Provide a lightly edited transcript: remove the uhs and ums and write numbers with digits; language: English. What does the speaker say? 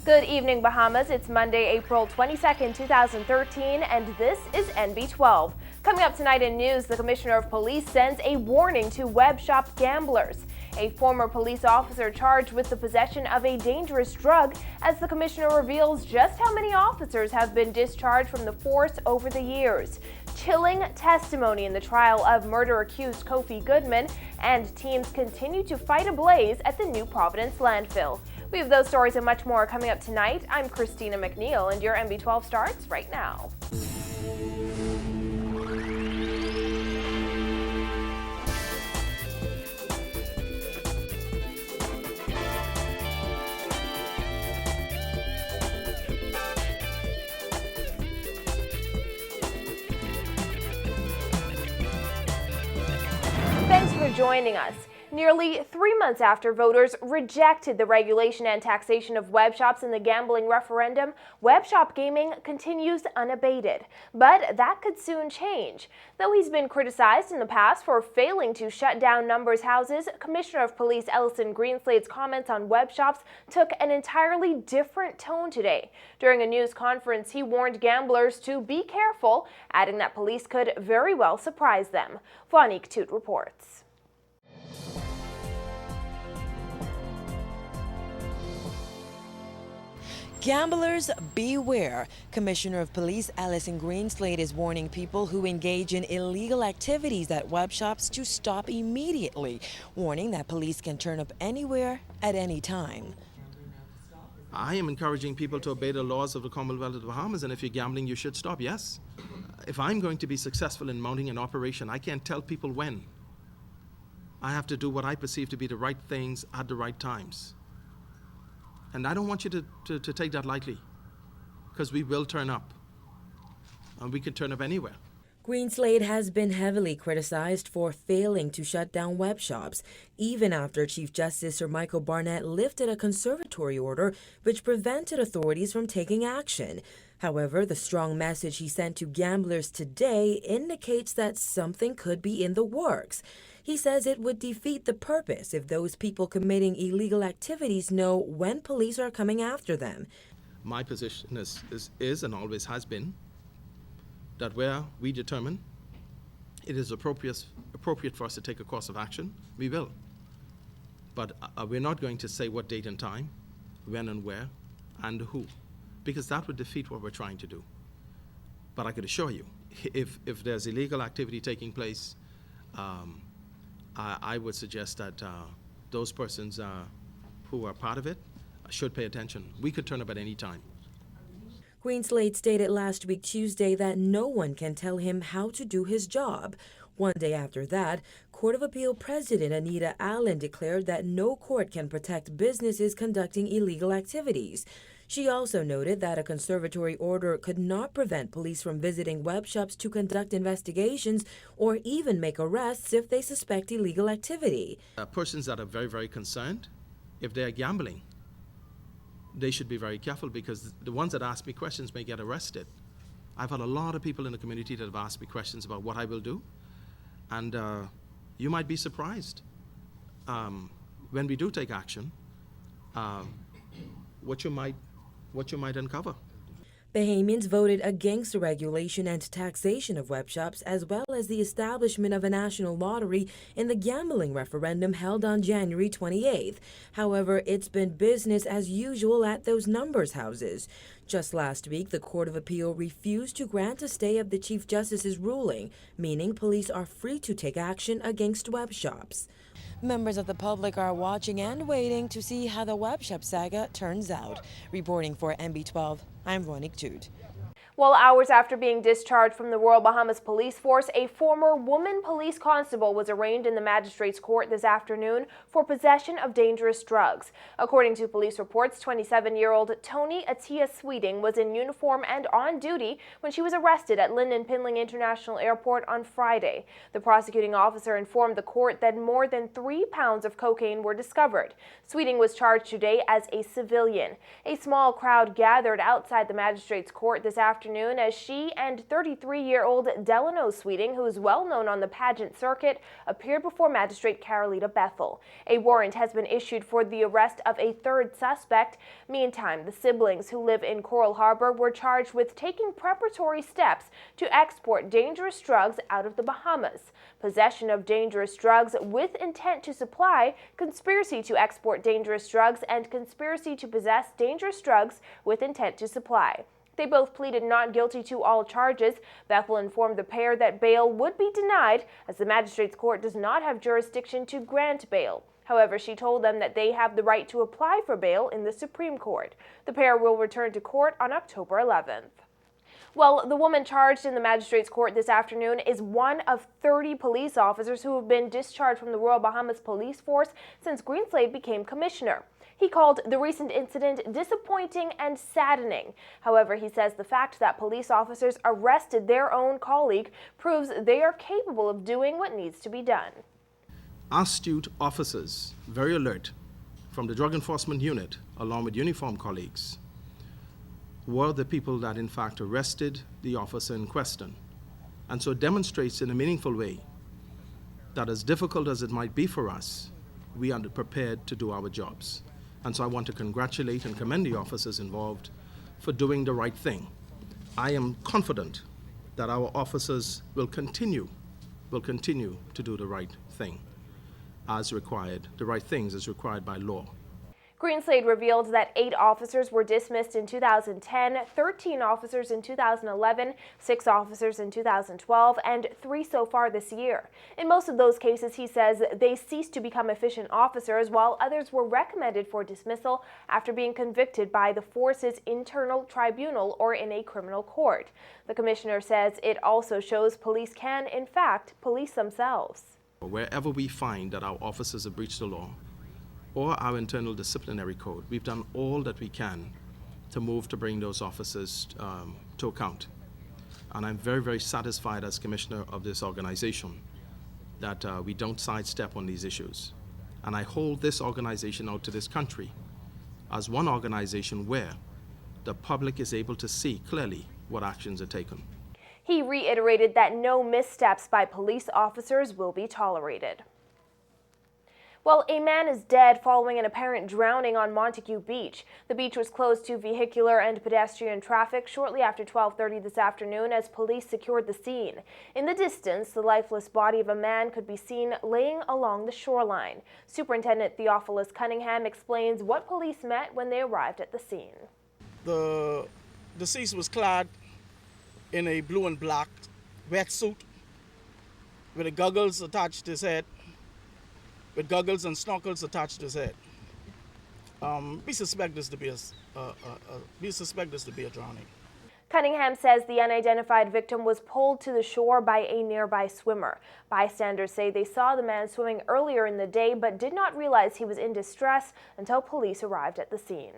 Good evening, Bahamas. It's Monday, April 22nd, 2013, and this is NB12. Coming up tonight in news, the Commissioner of Police sends a warning to web shop gamblers. A former police officer charged with the possession of a dangerous drug, as the commissioner reveals just how many officers have been discharged from the force over the years. Chilling testimony in the trial of murder-accused Kofi Goodman, and teams continue to fight a blaze at the New Providence landfill. We have those stories and much more coming up tonight. I'm Christina McNeil, and your NB12 starts right now. Thanks for joining us. Nearly 3 months after voters rejected the regulation and taxation of web shops in the gambling referendum, web shop gaming continues unabated. But that could soon change. Though he's been criticized in the past for failing to shut down numbers houses, Commissioner of Police Greenslade's comments on web shops took an entirely different tone today. During a news conference, he warned gamblers to be careful, adding that police could very well surprise them. Vonique Toot reports. Gamblers, beware. Commissioner of Police Greenslade is warning people who engage in illegal activities at web shops to stop immediately, warning that police can turn up anywhere at any time. I am encouraging people to obey the laws of the Commonwealth of the Bahamas, and if you're gambling, you should stop, yes. If I'm going to be successful in mounting an operation, I can't tell people when. I have to do what I perceive to be the right things at the right times. And I don't want you to take that lightly, because we will turn up, and we can turn up anywhere. Greenslade has been heavily criticized for failing to shut down web shops, even after Chief Justice Sir Michael Barnett lifted a conservatory order which prevented authorities from taking action. However, the strong message he sent to gamblers today indicates that something could be in the works. He says it would defeat the purpose if those people committing illegal activities know when police are coming after them. My position is and always has been that where we determine it is appropriate for us to take a course of action, we will. But we're not going to say what date and time, when and where, and who, because that would defeat what we're trying to do. But I could assure you, if there's illegal activity taking place, I would suggest that those persons who are part of it should pay attention. We could turn up at any time. Greenslade stated last week Tuesday that no one can tell him how to do his job. One day after that, Court of Appeal President Anita Allen declared that no court can protect businesses conducting illegal activities. She also noted that a conservatory order could not prevent police from visiting web shops to conduct investigations or even make arrests if they suspect illegal activity. Persons that are very, very concerned, if they're gambling, they should be very careful, because the ones that ask me questions may get arrested. I've had a lot of people in the community that have asked me questions about what I will do, and you might be surprised when we do take action, what you might uncover. Bahamians voted against the regulation and taxation of web shops, as well as the establishment of a national lottery in the gambling referendum held on January 28th. However, it's been business as usual at those numbers houses. Just last week, the Court of Appeal refused to grant a stay of the Chief Justice's ruling, meaning police are free to take action against web shops. Members of the public are watching and waiting to see how the web shop saga turns out. Reporting for NB12, I'm Vonique Toot. Well, hours after being discharged from the Royal Bahamas Police Force, a former woman police constable was arraigned in the magistrate's court this afternoon for possession of dangerous drugs. According to police reports, 27-year-old Tony Atia Sweeting was in uniform and on duty when she was arrested at Lyndon Pinling International Airport on Friday. The prosecuting officer informed the court that more than 3 pounds of cocaine were discovered. Sweeting was charged today as a civilian. A small crowd gathered outside the magistrate's court this afternoon afternoon as she and 33-year-old Delano Sweeting, who is well known on the pageant circuit, appeared before Magistrate Carolita Bethel. A warrant has been issued for the arrest of a third suspect. Meantime, the siblings who live in Coral Harbor were charged with taking preparatory steps to export dangerous drugs out of the Bahamas. Possession of dangerous drugs with intent to supply, conspiracy to export dangerous drugs, and conspiracy to possess dangerous drugs with intent to supply. They both pleaded not guilty to all charges. Bethel informed the pair that bail would be denied as the magistrate's court does not have jurisdiction to grant bail. However, she told them that they have the right to apply for bail in the Supreme Court. The pair will return to court on October 11th. Well, the woman charged in the magistrate's court this afternoon is one of 30 police officers who have been discharged from the Royal Bahamas Police Force since Greenslade became commissioner. He called the recent incident disappointing and saddening. However, he says the fact that police officers arrested their own colleague proves they are capable of doing what needs to be done. Astute officers, very alert, from the Drug Enforcement Unit, along with uniformed colleagues, were the people that in fact arrested the officer in question. And so it demonstrates in a meaningful way that as difficult as it might be for us, we are prepared to do our jobs. And so I want to congratulate and commend the officers involved for doing the right thing. I am confident that our officers will continue to do the right thing as required, the right things as required by law. Greenslade revealed that 8 officers were dismissed in 2010, 13 officers in 2011, 6 officers in 2012, and 3 so far this year. In most of those cases, he says, they ceased to become efficient officers, while others were recommended for dismissal after being convicted by the force's internal tribunal or in a criminal court. The commissioner says it also shows police can, in fact, police themselves. Wherever we find that our officers have breached the law, or our internal disciplinary code, we've done all that we can to move to bring those officers to account. And I'm very, very satisfied as commissioner of this organization that we don't sidestep on these issues. And I hold this organization out to this country as one organization where the public is able to see clearly what actions are taken. He reiterated that no missteps by police officers will be tolerated. Well, a man is dead following an apparent drowning on Montague Beach. The beach was closed to vehicular and pedestrian traffic shortly after 12:30 this afternoon as police secured the scene. In the distance, the lifeless body of a man could be seen laying along the shoreline. Superintendent Theophilus Cunningham explains what police met when they arrived at the scene. The deceased was clad in a blue and black wetsuit with the goggles attached to his head. With goggles and snorkels attached to his head. We suspect this to be a drowning. Cunningham says the unidentified victim was pulled to the shore by a nearby swimmer. Bystanders say they saw the man swimming earlier in the day but did not realize he was in distress until police arrived at the scene.